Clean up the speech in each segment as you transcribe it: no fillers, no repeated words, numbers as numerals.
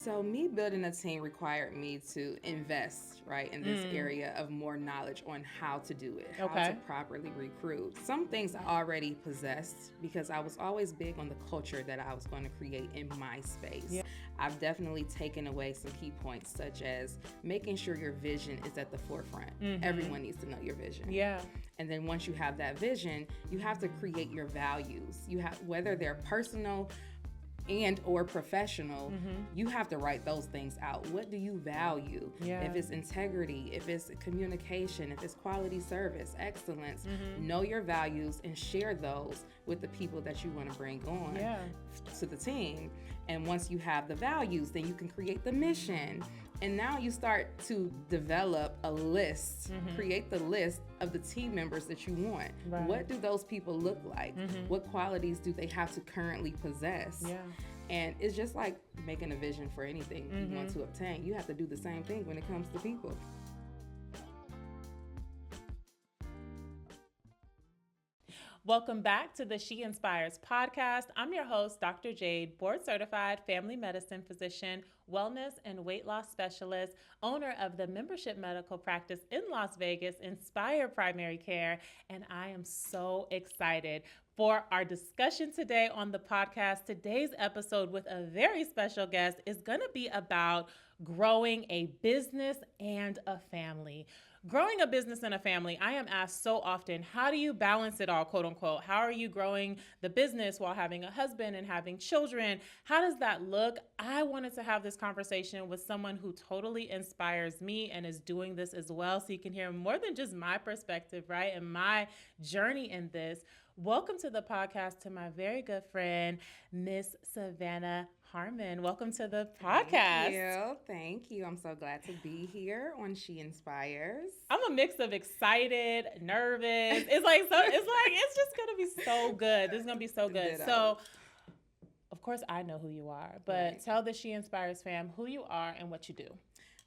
So me building a team required me to invest, right, in this area of more knowledge on how to do it, how to Okay. properly recruit. Some things I already possessed because I was always big on the culture that I was going to create in my space. Yeah. I've definitely taken away some key points such as making sure your vision is at the forefront. Everyone needs to know your vision. Yeah. And then once you have that vision, you have to create your values. You have, whether they're personal and or professional, you have to write those things out. What do you value? Yeah. If it's integrity, if it's communication, if it's quality service, excellence, know your values and share those with the people that you want to bring on to the team. And once you have the values, then you can create the mission. And now you start to develop a list, create the list of the team members that you want. Right. What do those people look like? What qualities do they have to currently possess? Yeah. And it's just like making a vision for anything you want to obtain. You have to do the same thing when it comes to people. Welcome back to the She Inspires podcast. I'm your host, Dr. Jade, board certified family medicine physician, wellness and weight loss specialist, owner of the membership medical practice in Las Vegas, Inspire Primary Care, and I am so excited for our discussion today on the podcast. Today's episode with a very special guest is going to be about growing a business and a family. Growing a business and a family, I am asked so often, how do you balance it all, quote unquote? How are you growing the business while having a husband and having children? How does that look? I wanted to have this conversation with someone who totally inspires me and is doing this as well, so you can hear more than just my perspective, right? And my journey in this. Welcome to the podcast to my very good friend, Miss Savannah Harmon. Welcome to the podcast. Thank you. I'm so glad to be here on She Inspires. I'm a mix of excited, nervous. It's just gonna be so good. This is gonna be so good. Ditto. So, of course, I know who you are, but Right. tell the She Inspires fam who you are and what you do.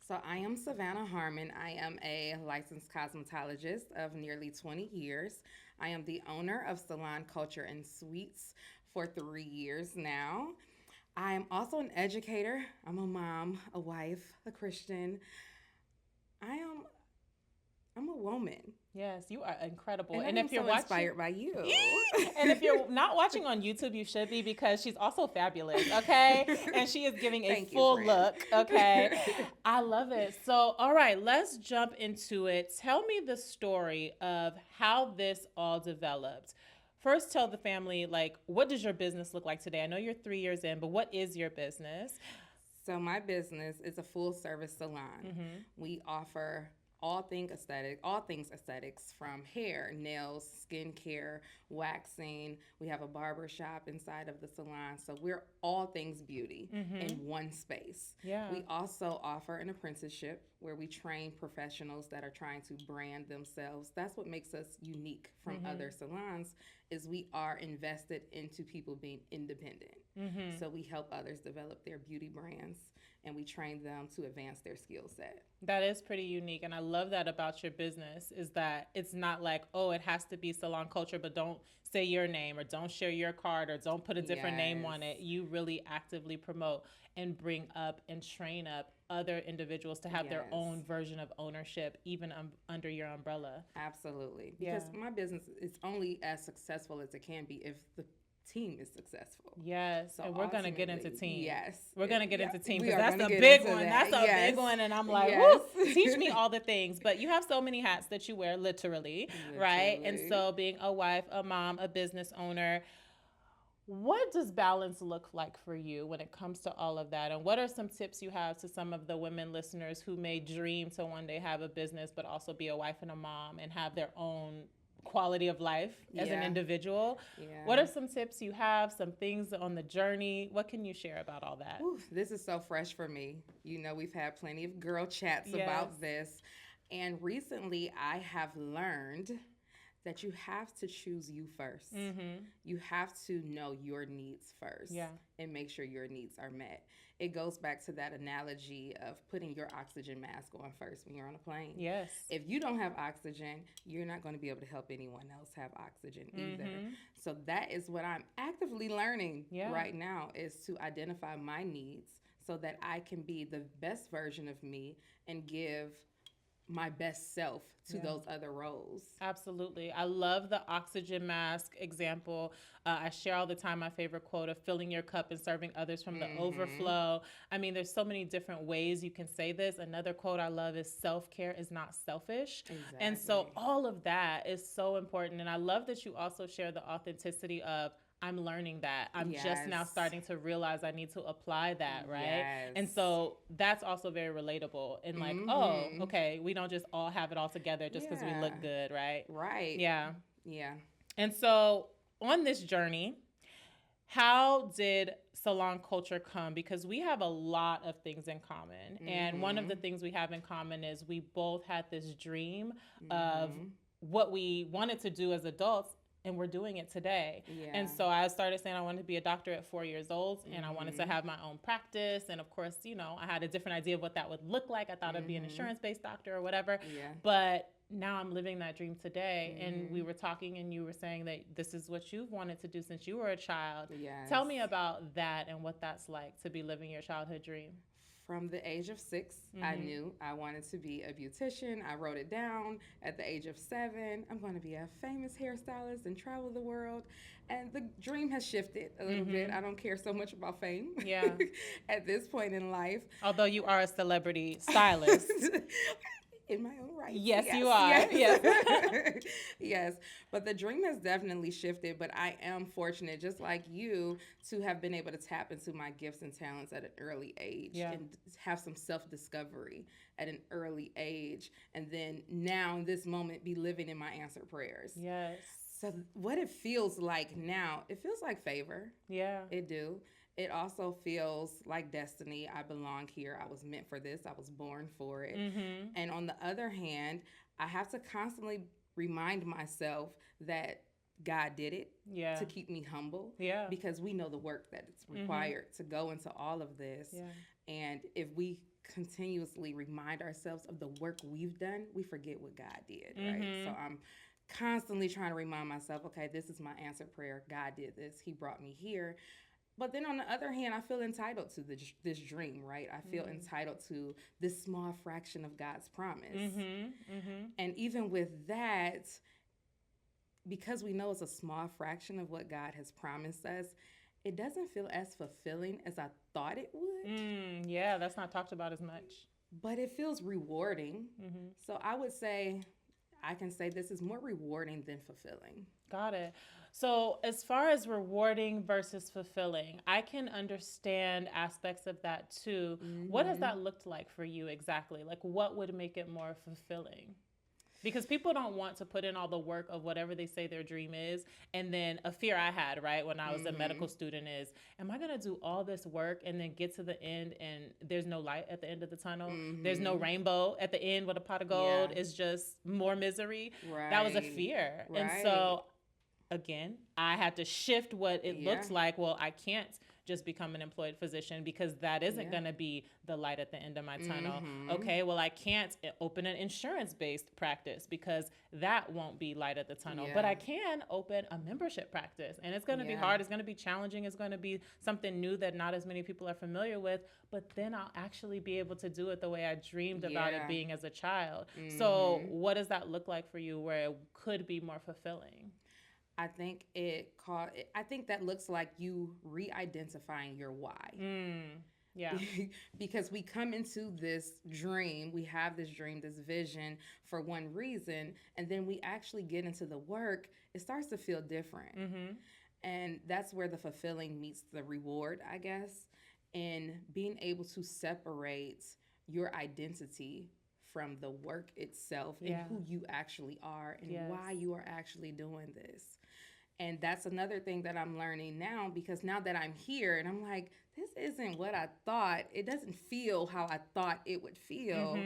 So I am Savannah Harmon. I am a licensed cosmetologist of nearly 20 years. I am the owner of Salon Culture and Suites for 3 years now. I am also an educator. I'm a mom, a wife, a Christian. I'm a woman. Yes, you are incredible. And if I'm you're so watching, inspired by you. and if you're not watching on YouTube, you should be, because she's also fabulous, okay? And she is giving a Thank you, full friend. look, okay? I love it. So, all right, let's jump into it. Tell me the story of how this all developed. First, tell the family, like, what does your business look like today? I know you're 3 years in, but what is your business? So my business is a full service salon. We offer all things aesthetics, from hair, nails, skincare, waxing. We have a barber shop inside of the salon. So we're all things beauty in one space. Yeah. We also offer an apprenticeship where we train professionals that are trying to brand themselves. That's what makes us unique from other salons, is we are invested into people being independent. So we help others develop their beauty brands, and we train them to advance their skill set. That is pretty unique. And I love that about your business, is that it's not like, oh, it has to be Salon Culture, but don't say your name or don't share your card or don't put a different name on it. You really actively promote and bring up and train up other individuals to have their own version of ownership, even under your umbrella. Absolutely. Because my business is only as successful as it can be if the team is successful. Yes, So and we're going to get into team. Yes. We're going to get into team, We because are that's gonna a get big into one. that. That's a Yes. big one. And I'm like, Yes. whoo, teach me all the things. But you have so many hats that you wear, literally, right? And so being a wife, a mom, a business owner, what does balance look like for you when it comes to all of that? And what are some tips you have to some of the women listeners who may dream to one day have a business, but also be a wife and a mom and have their own quality of life as an individual? What are some tips you have, some things on the journey? What can you share about all that? Ooh, this is so fresh for me. You know, we've had plenty of girl chats about this. And recently I have learned that you have to choose you first. You have to know your needs first and make sure your needs are met. It goes back to that analogy of putting your oxygen mask on first when you're on a plane. Yes. If you don't have oxygen, you're not going to be able to help anyone else have oxygen either. So that is what I'm actively learning right now, is to identify my needs so that I can be the best version of me and give my best self to those other roles. Absolutely. I love the oxygen mask example. I share all the time my favorite quote of filling your cup and serving others from the overflow. I mean, there's so many different ways you can say this. Another quote I love is self-care is not selfish. Exactly. And so all of that is so important. And I love that you also share the authenticity of, I'm learning that. I'm just now starting to realize I need to apply that, right? And so that's also very relatable. And like, oh, okay, we don't just all have it all together just because we look good, right? Right. Yeah. Yeah. And so on this journey, how did salon culture come? Because we have a lot of things in common. And one of the things we have in common is we both had this dream of what we wanted to do as adults, and we're doing it today. And so I started saying I wanted to be a doctor at 4 years old, and I wanted to have my own practice. And of course, you know, I had a different idea of what that would look like. I thought I'd be an insurance-based doctor or whatever. But now I'm living that dream today. And we were talking, and you were saying that this is what you've wanted to do since you were a child. Tell me about that and what that's like to be living your childhood dream. From the age of 6, I knew I wanted to be a beautician. I wrote it down. At the age of 7, I'm going to be a famous hairstylist and travel the world. And the dream has shifted a little bit. I don't care so much about fame at this point in life. Although you are a celebrity stylist. In my own right. Yes, you are. Yes. Yes. But the dream has definitely shifted. But I am fortunate, just like you, to have been able to tap into my gifts and talents at an early age and have some self-discovery at an early age. And then now in this moment, be living in my answered prayers. Yes. So what it feels like now, it feels like favor. Yeah. It do. It also feels like destiny. I belong here. I was meant for this. I was born for it. And on the other hand, I have to constantly remind myself that God did it to keep me humble. Because we know the work that it's required to go into all of this. And if we continuously remind ourselves of the work we've done, we forget what God did, right? So I'm constantly trying to remind myself, okay, this is my answered prayer. God did this. He brought me here. But then on the other hand, I feel entitled to this dream, right? I feel entitled to this small fraction of God's promise. And even with that, because we know it's a small fraction of what God has promised us, it doesn't feel as fulfilling as I thought it would. Yeah, that's not talked about as much. But it feels rewarding. So I would say, I can say this is more rewarding than fulfilling. Got it. So as far as rewarding versus fulfilling, I can understand aspects of that too. What has that looked like for you exactly? Like what would make it more fulfilling? Because people don't want to put in all the work of whatever they say their dream is. And then a fear I had, right, when I was a medical student is, am I going to do all this work and then get to the end and there's no light at the end of the tunnel? There's no rainbow at the end with a pot of gold. It's just more misery. That was a fear. And so, again, I had to shift what it looks like. Well, I can't just become an employed physician because that isn't going to be the light at the end of my tunnel. Okay, well, I can't open an insurance-based practice because that won't be light at the tunnel. But I can open a membership practice, and it's going to be hard. It's going to be challenging. It's going to be something new that not as many people are familiar with, but then I'll actually be able to do it the way I dreamed about it being as a child. So what does that look like for you where it could be more fulfilling? I think that looks like you re-identifying your why. Yeah. Because we come into this dream, we have this dream, this vision for one reason, and then we actually get into the work, it starts to feel different. And that's where the fulfilling meets the reward, I guess, in being able to separate your identity from the work itself and who you actually are and why you are actually doing this. And that's another thing that I'm learning now, because now that I'm here and I'm like, this isn't what I thought. It doesn't feel how I thought it would feel.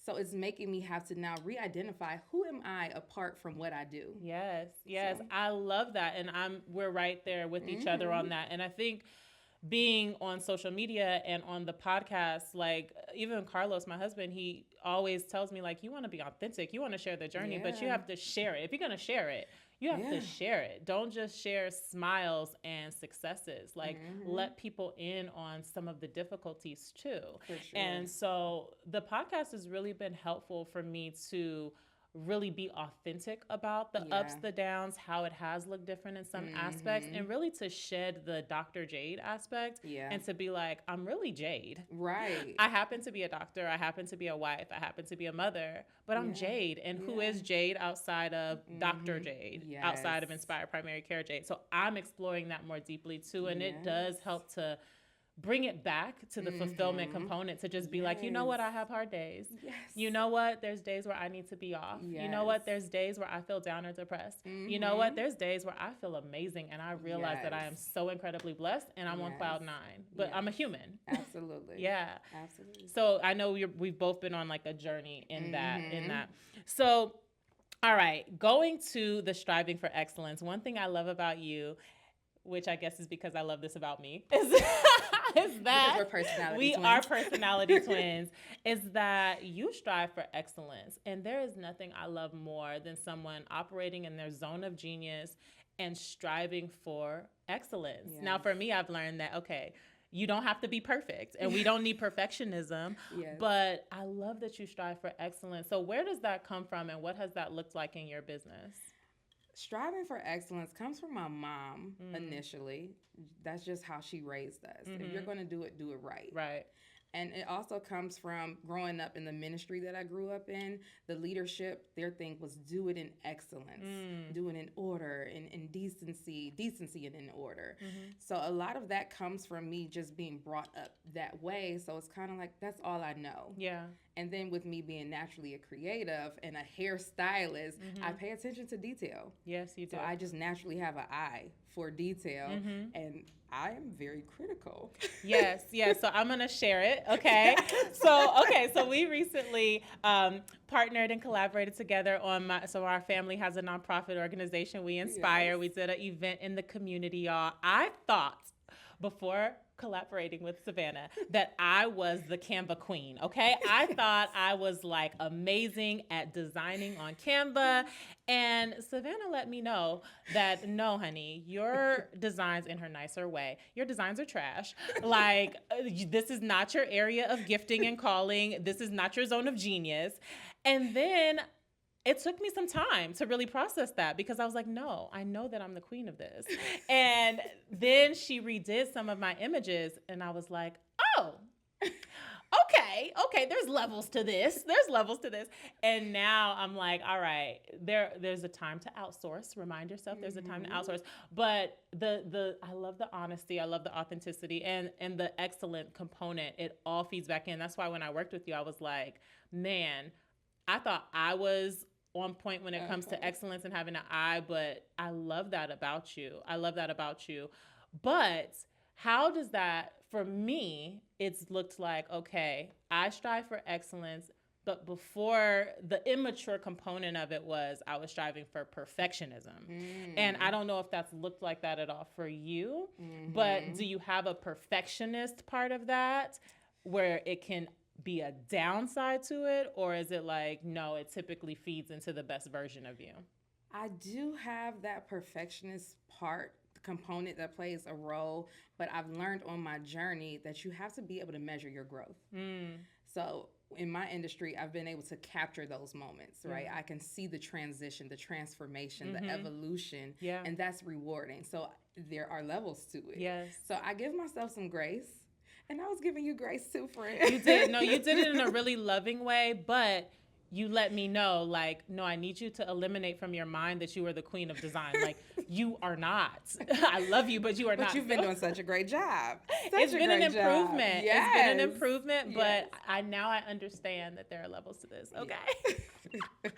So it's making me have to now re-identify who am I apart from what I do. Yes. So. I love that. And we're right there with each other on that. And I think being on social media and on the podcast, like even Carlos, my husband, he always tells me like, you want to be authentic, you want to share the journey, but you have to share it. If you're going to share it, you have to share it. Don't just share smiles and successes. Like, let people in on some of the difficulties too. For sure. And so the podcast has really been helpful for me to really be authentic about the ups, the downs, how it has looked different in some aspects, and really to shed the Dr. Jade aspect and to be like, I'm really Jade. Right. I happen to be a doctor. I happen to be a wife. I happen to be a mother, but I'm Jade. And who is Jade outside of Dr. Jade, outside of Inspired Primary Care Jade? So I'm exploring that more deeply too. And it does help to bring it back to the fulfillment component, to just be like, you know what, I have hard days. Yes. You know what, there's days where I need to be off. You know what, there's days where I feel down or depressed. You know what, there's days where I feel amazing and I realize that I am so incredibly blessed and I'm on cloud 9, but I'm a human. Absolutely. Absolutely. So I know we've both been on like a journey in that. So, all right, going to the striving for excellence. One thing I love about you, which I guess is because I love this about me, is that we are personality twins, is that you strive for excellence. And there is nothing I love more than someone operating in their zone of genius and striving for excellence. Yes. Now, for me, I've learned that, okay, you don't have to be perfect and we don't need perfectionism, but I love that you strive for excellence. So where does that come from and what has that looked like in your business? Striving for excellence comes from my mom initially. That's just how she raised us. If you're going to do it right. Right. And it also comes from growing up in the ministry that I grew up in. The leadership, their thing was do it in excellence, do it in order, in decency and in order. So a lot of that comes from me just being brought up that way. So it's kind of like, that's all I know. Yeah. And then with me being naturally a creative and a hairstylist, I pay attention to detail. Yes, you do. So I just naturally have an eye for detail, and I am very critical. Yes. So I'm going to share it. Okay. So we recently partnered and collaborated together on so our family has a nonprofit organization, We Inspire. We did an event in the community, y'all. I thought before collaborating with Savannah that I was the Canva queen, okay? I thought I was like amazing at designing on Canva, and Savannah let me know that no, honey, your designs, in her nicer way, your designs are trash. Like, this is not your area of gifting and calling. This is not your zone of genius. And then it took me some time to really process that because I was like, no, I know that I'm the queen of this. And then she redid some of my images and I was like, oh, okay, there's levels to this. And now I'm like, all right, there's a time to outsource. Remind yourself there's a time to outsource. But I love the honesty. I love the authenticity and the excellent component. It all feeds back in. That's why when I worked with you, I was like, man, I thought I was on point when it comes to excellence and having an eye, but I love that about you. But how does that, for me, it's looked like, okay, I strive for excellence, but before the immature component of it was I was striving for perfectionism. And I don't know if that's looked like that at all for you, but do you have a perfectionist part of that where it can be a downside to it, or is it like, no, it typically feeds into the best version of you? I do have that perfectionist part component that plays a role, but I've learned on my journey that you have to be able to measure your growth. So in my industry, I've been able to capture those moments, right? I can see the transition, the transformation, the evolution, and that's rewarding. So there are levels to it. Yes. So I give myself some grace. And I was giving you grace too, friend. You did. No, you did it in a really loving way, but you let me know, like, no, I need you to eliminate from your mind that you are the queen of design. Like, you are not. I love you, but you are not. But you've been doing such a great job. It's been an improvement. Yes. It's been an improvement, but I understand that there are levels to this. Okay. Yes.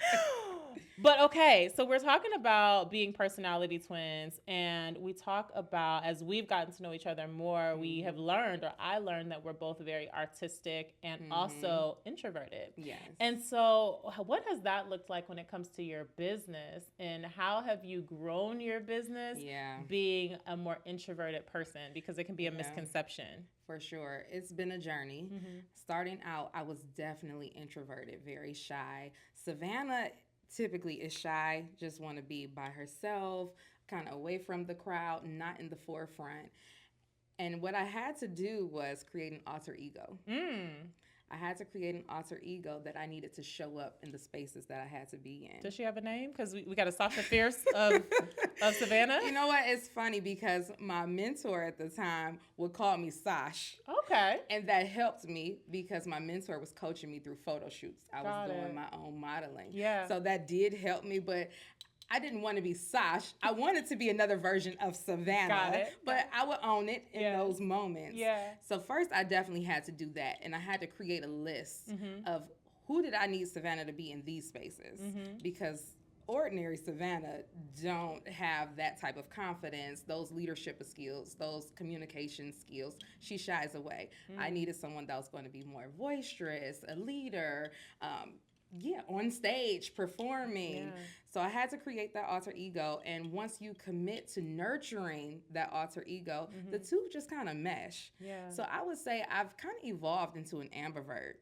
But okay, so we're talking about being personality twins, and we talk about, as we've gotten to know each other more, we have learned, or I learned, that we're both very artistic and also introverted. Yes. And so what has that looked like when it comes to your business, and how have you grown your business being a more introverted person? Because it can be a misconception. For sure. It's been a journey. Starting out, I was definitely introverted, very shy. Savannah typically is shy, just want to be by herself, kind of away from the crowd, not in the forefront. And what I had to do was create an alter ego. I had to create an alter ego that I needed to show up in the spaces that I had to be in. Does she have a name? Because we got a Sasha Fierce of Savannah. You know what? It's funny because my mentor at the time would call me Sash. Okay. And that helped me because my mentor was coaching me through photo shoots. I was doing my own modeling. Yeah. So that did help me, but I didn't want to be Sash. I wanted to be another version of Savannah. Got it. But I would own it in those moments. Yeah. So first, I definitely had to do that. And I had to create a list of who did I need Savannah to be in these spaces. Because ordinary Savannah don't have that type of confidence, those leadership skills, those communication skills. She shies away. I needed someone that was going to be more boisterous, a leader, on stage, performing. Yeah. So I had to create that alter ego. And once you commit to nurturing that alter ego, the two just kind of mesh. Yeah. So I would say I've kind of evolved into an ambivert.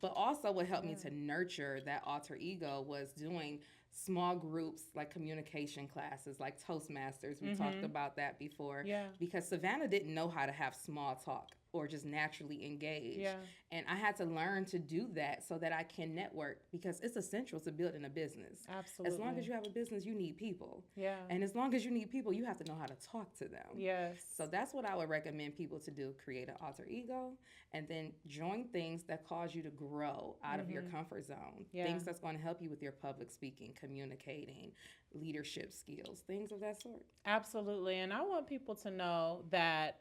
But also what helped me to nurture that alter ego was doing small groups, like communication classes, like Toastmasters. We talked about that before. Yeah. Because Savannah didn't know how to have small talk or just naturally engage. Yeah. And I had to learn to do that so that I can network, because it's essential to building a business. Absolutely. As long as you have a business, you need people. Yeah. And as long as you need people, you have to know how to talk to them. Yes. So that's what I would recommend people to do. Create an alter ego and then join things that cause you to grow out of your comfort zone. Yeah. Things that's going to help you with your public speaking, communicating, leadership skills, things of that sort. Absolutely. And I want people to know that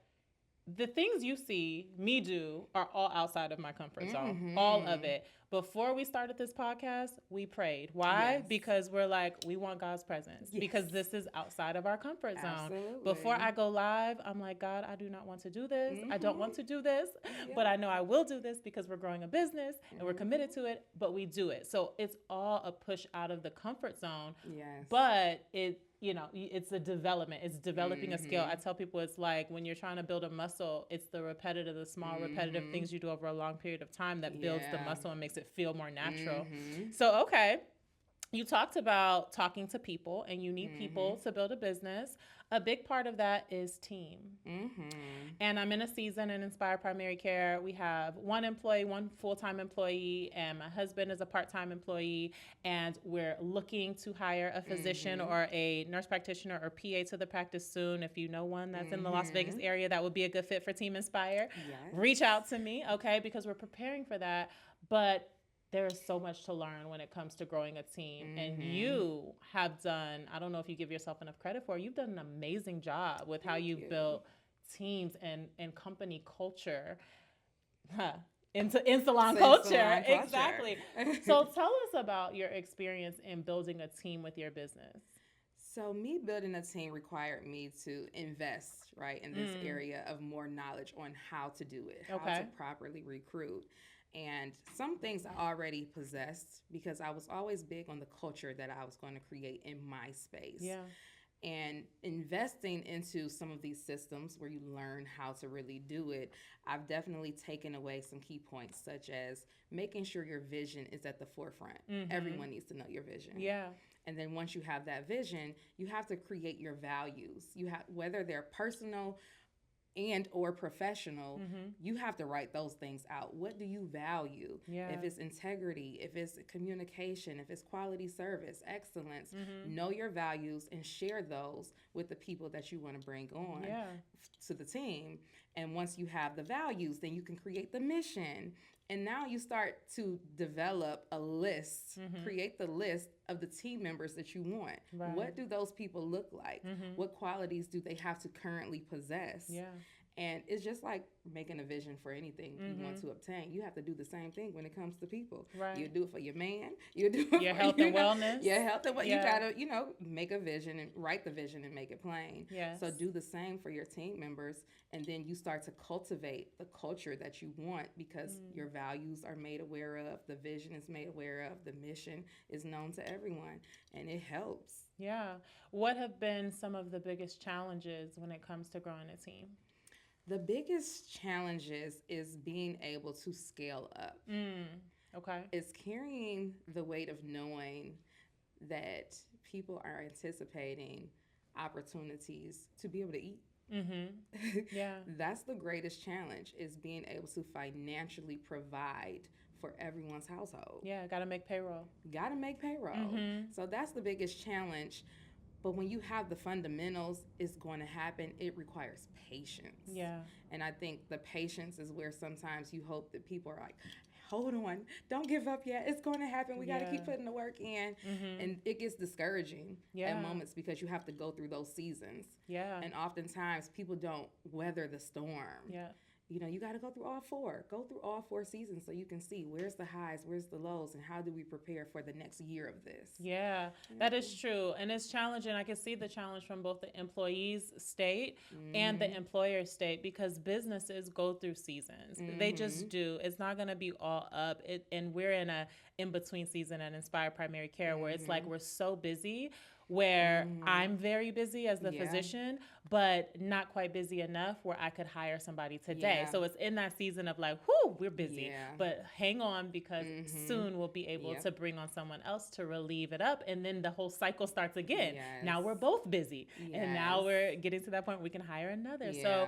the things you see me do are all outside of my comfort zone, all of it. Before we started this podcast, we prayed. Why? Yes. Because we're like, we want God's presence, because this is outside of our comfort zone. Absolutely. Before I go live, I'm like, God, I do not want to do this. I don't want to do this, but I know I will do this because we're growing a business and we're committed to it, but we do it. So it's all a push out of the comfort zone. Yes. But it's a development. It's developing a skill. I tell people it's like when you're trying to build a muscle, it's the small repetitive things you do over a long period of time that builds the muscle and makes it feel more natural. So, okay, you talked about talking to people, and you need people to build a business. A big part of that is team. And I'm in a season in Inspire Primary Care. We have one full-time employee, and my husband is a part-time employee, and we're looking to hire a physician or a nurse practitioner or PA to the practice soon. If you know one that's in the Las Vegas area that would be a good fit for Team Inspire, reach out to me, okay, because we're preparing for that. But there is so much to learn when it comes to growing a team. And you have done, I don't know if you give yourself enough credit for, you've done an amazing job with how you've built teams and company culture. In salon culture. Exactly. So tell us about your experience in building a team with your business. So me building a team required me to invest, in this area of more knowledge on how to do it, how to properly recruit. And some things I already possessed because I was always big on the culture that I was going to create in my space. Yeah. And investing into some of these systems where you learn how to really do it, I've definitely taken away some key points, such as making sure your vision is at the forefront. Everyone needs to know your vision. Yeah. And then once you have that vision, you have to create your values. You have, whether they're personal and or professional, you have to write those things out. What do you value? Yeah. If it's integrity, if it's communication, if it's quality service, excellence, know your values and share those with the people that you want to bring on to the team. And once you have the values, then you can create the mission. And now you start to develop a list, create the list of the team members that you want. Right. What do those people look like? What qualities do they have to currently possess? Yeah. And it's just like making a vision for anything you want to obtain. You have to do the same thing when it comes to people. Right. You do it for your man. You do it your for health and wellness. Your health and wellness. You gotta, make a vision and write the vision and make it plain. Yes. So do the same for your team members, and then you start to cultivate the culture that you want because your values are made aware of, the vision is made aware of, the mission is known to everyone, and it helps. Yeah. What have been some of the biggest challenges when it comes to growing a team? The biggest challenges is being able to scale up. Okay. It's carrying the weight of knowing that people are anticipating opportunities to be able to eat. Mm-hmm. Yeah. That's the greatest challenge, is being able to financially provide for everyone's household. Yeah, gotta make payroll. Gotta make payroll. Mm-hmm. So that's the biggest challenge. But when you have the fundamentals, it's going to happen. It requires patience. Yeah. And I think the patience is where sometimes you hope that people are like, hold on, don't give up yet. It's going to happen. We got to keep putting the work in. Mm-hmm. And it gets discouraging at moments because you have to go through those seasons. Yeah. And oftentimes people don't weather the storm. Yeah. You know, you got to go through all four. Go through all 4 seasons so you can see where's the highs, where's the lows, and how do we prepare for the next year of this. Yeah, that is true. And it's challenging. I can see the challenge from both the employee's state and the employer's state, because businesses go through seasons. They just do. It's not going to be all up. And we're in a in-between season at Inspire Primary Care where it's like we're so busy, where I'm very busy as the physician, but not quite busy enough where I could hire somebody today. So it's in that season of like, whoo, we're busy, but hang on, because soon we'll be able to bring on someone else to relieve it up. And then the whole cycle starts again. Now we're both busy and now we're getting to that point where we can hire another. So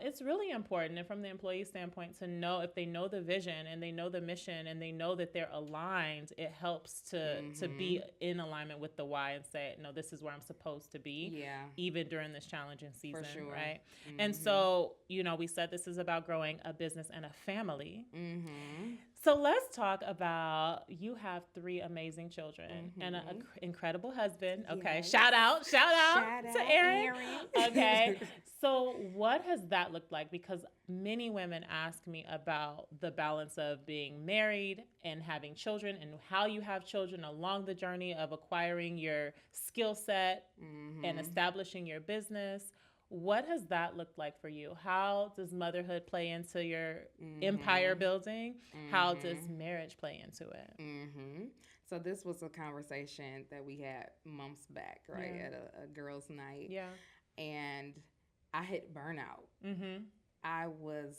it's really important. And from the employee standpoint, to know if they know the vision and they know the mission and they know that they're aligned, it helps to be in alignment with the why and say, no, this is where I'm supposed to be, even during this challenging season, right? And so, you know, we said this is about growing a business and a family. So let's talk about, you have 3 amazing children and an incredible husband. Okay, shout out to Aaron. Okay, so what has that looked like? Because many women ask me about the balance of being married and having children, and how you have children along the journey of acquiring your skill set and establishing your business. What has that looked like for you? How does motherhood play into your empire building? How does marriage play into it? So this was a conversation that we had months back, right, at a girls' night. Yeah. And I hit burnout. I was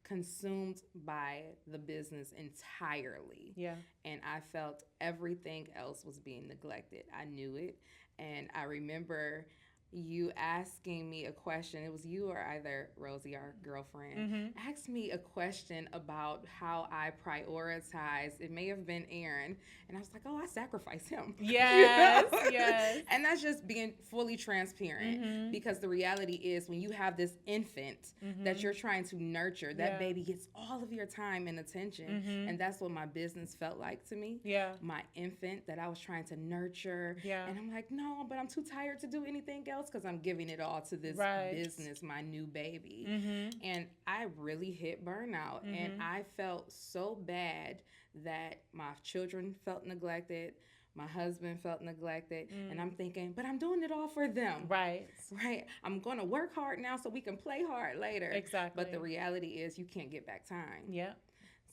consumed by the business entirely. Yeah. And I felt everything else was being neglected. I knew it. And I remember you asking me a question. It was you or either Rosie, our girlfriend, asked me a question about how I prioritize. It may have been Aaron. And I was like, oh, I sacrifice him. Yes, yes. And that's just being fully transparent, because the reality is when you have this infant that you're trying to nurture, that baby gets all of your time and attention. And that's what my business felt like to me. Yeah. My infant that I was trying to nurture. Yeah. And I'm like, no, but I'm too tired to do anything else, because I'm giving it all to this business, my new baby. And I really hit burnout. And I felt so bad that my children felt neglected. My husband felt neglected. And I'm thinking, but I'm doing it all for them. Right. Right. I'm going to work hard now so we can play hard later. Exactly. But the reality is you can't get back time. Yeah.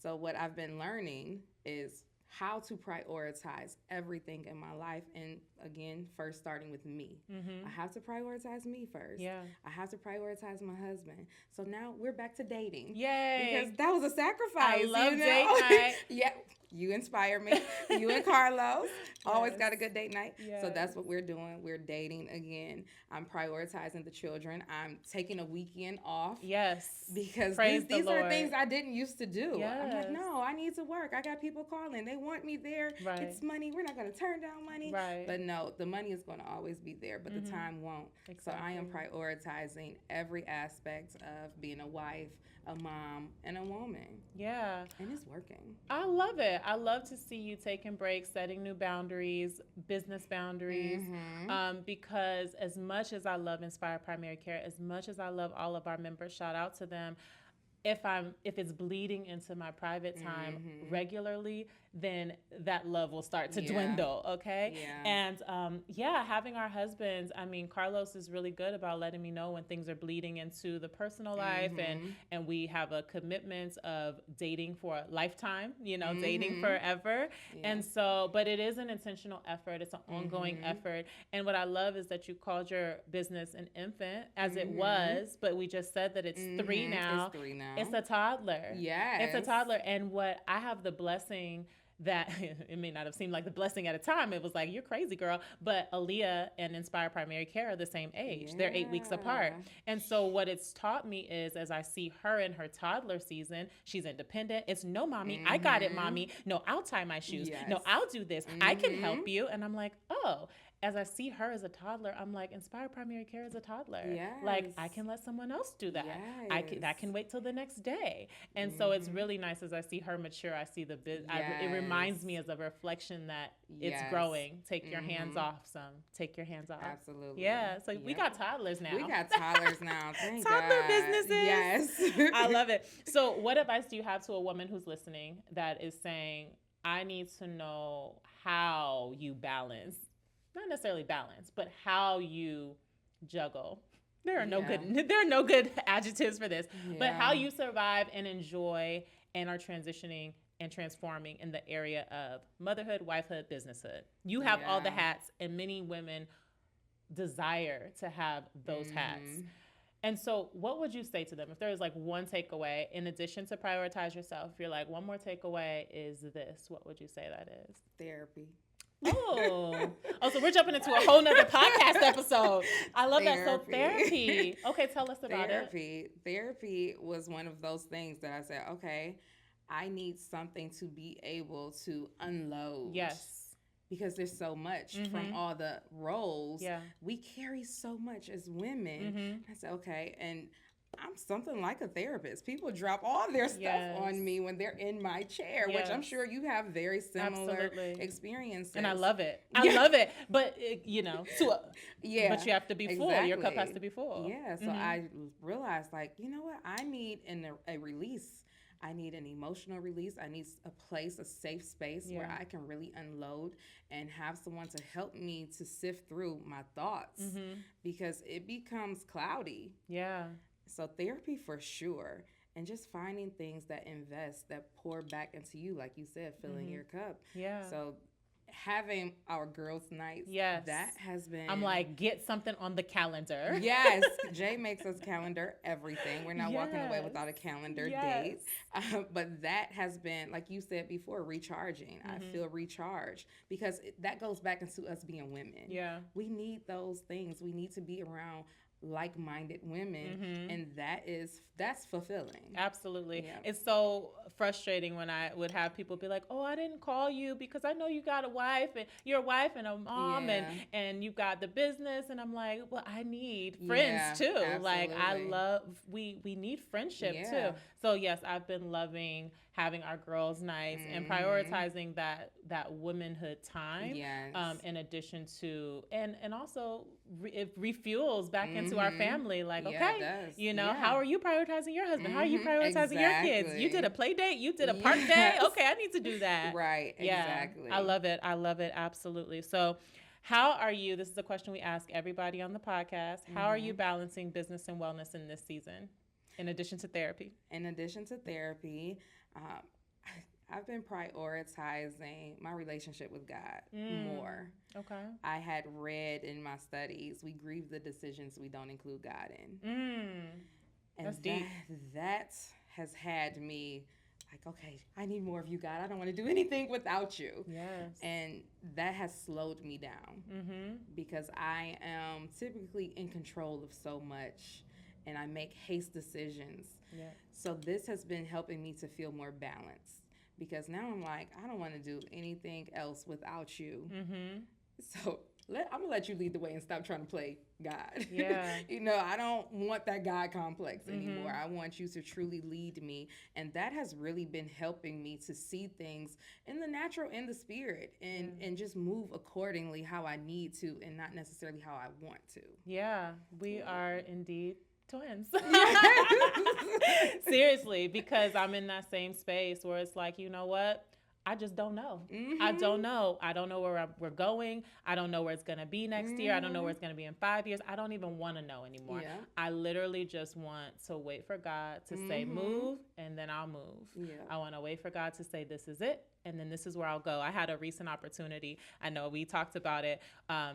So what I've been learning is how to prioritize everything in my life. And again, first starting with me. I have to prioritize me first. Yeah. I have to prioritize my husband. So now we're back to dating. Yay. Because that was a sacrifice. I love date night. Yeah. You inspire me. You and Carlos always got a good date night. Yes. So that's what we're doing. We're dating again. I'm prioritizing the children. I'm taking a weekend off. Yes. Because these are things I didn't used to do. Yes. I'm like, no, I need to work. I got people calling. They want me there. Right. It's money. We're not going to turn down money. Right. But no, the money is going to always be there, but the time won't. Exactly. So I am prioritizing every aspect of being a wife, a mom, and a woman. Yeah. And it's working. I love it. I love to see you taking breaks, setting new boundaries, business boundaries, because as much as I love Inspire Primary Care, as much as I love all of our members, shout out to them, if it's bleeding into my private time regularly, then that love will start to dwindle, okay? Yeah. And having our husbands, I mean, Carlos is really good about letting me know when things are bleeding into the personal life, and we have a commitment of dating for a lifetime, dating forever. Yeah. And so, but it is an intentional effort. It's an ongoing effort. And what I love is that you called your business an infant, as it was, but we just said that it's 3 now. It's 3 now. It's a toddler. Yes. It's a toddler. And what I have the blessing that it may not have seemed like the blessing at a time. It was like, you're crazy, girl. But Aaliyah and Inspire Primary Care are the same age. They're 8 weeks apart. And so what it's taught me is, as I see her in her toddler season, she's independent. It's no, mommy, I got it, mommy. No, I'll tie my shoes. No, I'll do this. I can help you. And I'm like, oh, as I see her as a toddler, I'm like, Inspire Primary Care as a toddler. Like, I can let someone else do that. That can wait till the next day. And so it's really nice as I see her mature. I see it reminds me as a reflection that it's growing. Take your hands off some. Take your hands off. Absolutely. Yeah. So we got toddlers now. We got toddlers now. Thank Toddler God. businesses. Yes. I love it. So what advice do you have to a woman who's listening that is saying, I need to know how you balance, not necessarily balance, but how you juggle. There are no good adjectives for this, but how you survive and enjoy and are transitioning and transforming in the area of motherhood, wifehood, businesshood. You have all the hats, and many women desire to have those hats. And so what would you say to them if there was like one takeaway in addition to prioritize yourself? If you're like, one more takeaway is this, what would you say that is? Therapy. Oh, so we're jumping into a whole nother podcast episode. I love that. So therapy. Okay, tell us about it. Therapy was one of those things that I said, okay, I need something to be able to unload. Yes. Because there's so much from all the roles. Yeah. We carry so much as women. I said, okay, and I'm something like a therapist. People drop all their stuff on me when they're in my chair, which I'm sure you have very similar experiences. And I love it. I love it. But, but you have to be full. Your cup has to be full. Yeah. So I realized, like, you know what? I need a release. I need an emotional release. I need a place, a safe space where I can really unload and have someone to help me to sift through my thoughts because it becomes cloudy. Yeah. So therapy for sure. And just finding things that invest, that pour back into you, like you said, filling your cup. Yeah. So having our girls' nights, that has been... I'm like, get something on the calendar. Yes. Jay makes us calendar everything. We're not walking away without a calendar date. But that has been, like you said before, recharging. I feel recharged because that goes back into us being women. Yeah. We need those things. We need to be around like-minded women, and that's fulfilling. Absolutely. It's so frustrating when I would have people be like, oh, I didn't call you because I know you got a wife and you're a wife and a mom and you got the business, and I'm like, well, I need friends too. Absolutely. Like we need friendship too. So yes, I've been loving having our girls' nights and prioritizing that womanhood time. In addition to and also it refuels back into our family. Like, how are you prioritizing your husband? How are you prioritizing your kids? You did a play date. You did a park day. Okay, I need to do that. Right. Yeah, exactly. I love it. I love it. Absolutely. So, how are you? This is a question we ask everybody on the podcast. How are you balancing business and wellness in this season? In addition to therapy. I've been prioritizing my relationship with God more. Okay. I had read in my studies, we grieve the decisions we don't include God in. And that's deep. That has had me like, okay, I need more of you, God. I don't want to do anything without you. Yes. And that has slowed me down because I am typically in control of so much. And I make haste decisions. Yeah. So this has been helping me to feel more balanced because now I'm like, I don't want to do anything else without you. So I'm going to let you lead the way and stop trying to play God. Yeah. I don't want that God complex anymore. I want you to truly lead me. And that has really been helping me to see things in the natural and the spirit and just move accordingly how I need to and not necessarily how I want to. Yeah, we are indeed twins. Seriously, because I'm in that same space where it's like, you know what? I just don't know. I don't know. I don't know where we're going. I don't know where it's going to be next year. I don't know where it's going to be in 5 years. I don't even want to know anymore. Yeah. I literally just want to wait for God to say move, and then I'll move. Yeah. I want to wait for God to say this is it, and then this is where I'll go. I had a recent opportunity. I know we talked about it I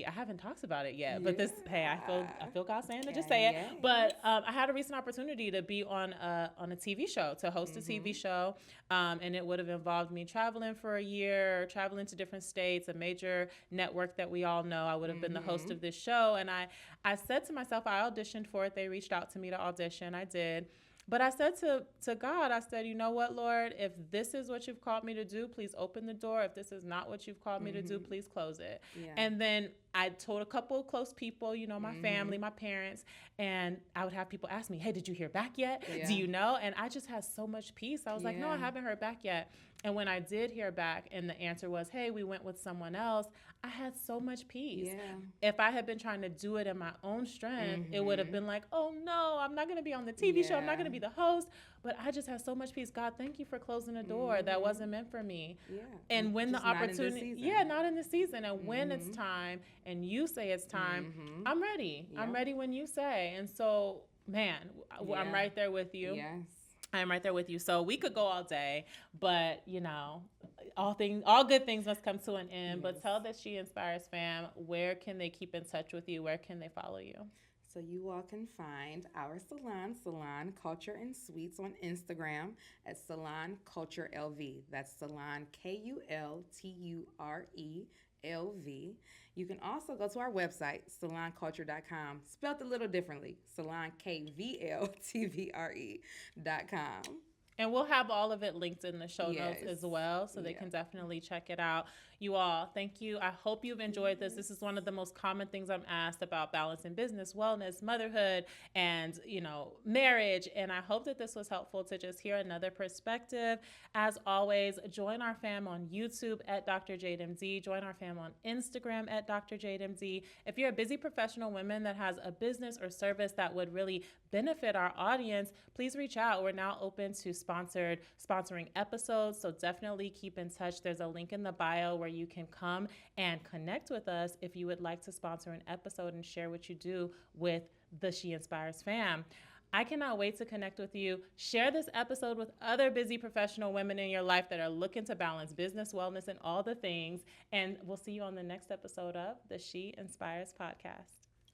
haven't talked about it yet, but I feel God saying to just say it. Yeah. But I had a recent opportunity to be on a TV show, to host a TV show, and it would have involved involved me traveling for a year, traveling to different states, a major network that we all know. I would have been the host of this show. And I said to myself, I auditioned for it. They reached out to me to audition. I did. But I said to God, I said, you know what, Lord, if this is what you've called me to do, please open the door. If this is not what you've called me to do, please close it. Yeah. And then I told a couple of close people, you know, my family, my parents, and I would have people ask me, hey, did you hear back yet? Yeah. Do you know? And I just had so much peace. I was like, no, I haven't heard back yet. And when I did hear back and the answer was, hey, we went with someone else, I had so much peace. Yeah. If I had been trying to do it in my own strength, it would have been like, oh, no, I'm not going to be on the TV show. I'm not going to be the host. But I just had so much peace. God, thank you for closing a door that wasn't meant for me. Yeah. And when just the opportunity, not in this season. And when it's time and you say it's time, I'm ready. Yep. I'm ready when you say. And so, man, I'm right there with you. Yes. I'm right there with you. So we could go all day, but you know, all good things must come to an end. Yes. But tell the She Inspires fam, where can they keep in touch with you? Where can they follow you? So you all can find our Salon Culture and Sweets on Instagram at Salon Culture LV. That's Salon KULTURELV. You can also go to our website, salonculture.com, spelled a little differently, SalonKVLTVRE.com. And we'll have all of it linked in the show notes as well, so they can definitely check it out. You all, thank you. I hope you've enjoyed this. This is one of the most common things I'm asked about balancing business, wellness, motherhood, and, you know, marriage. And I hope that this was helpful to just hear another perspective. As always, join our fam on YouTube at Dr. Jade MD. Join our fam on Instagram at Dr. Jade MD. If you're a busy professional woman that has a business or service that would really benefit our audience, please reach out. We're now open to sponsoring episodes, so definitely keep in touch. There's a link in the bio where you can come and connect with us if you would like to sponsor an episode and share what you do with the She Inspires fam. I cannot wait to connect with you. Share this episode with other busy professional women in your life that are looking to balance business, wellness, and all the things. And we'll see you on the next episode of the She Inspires podcast.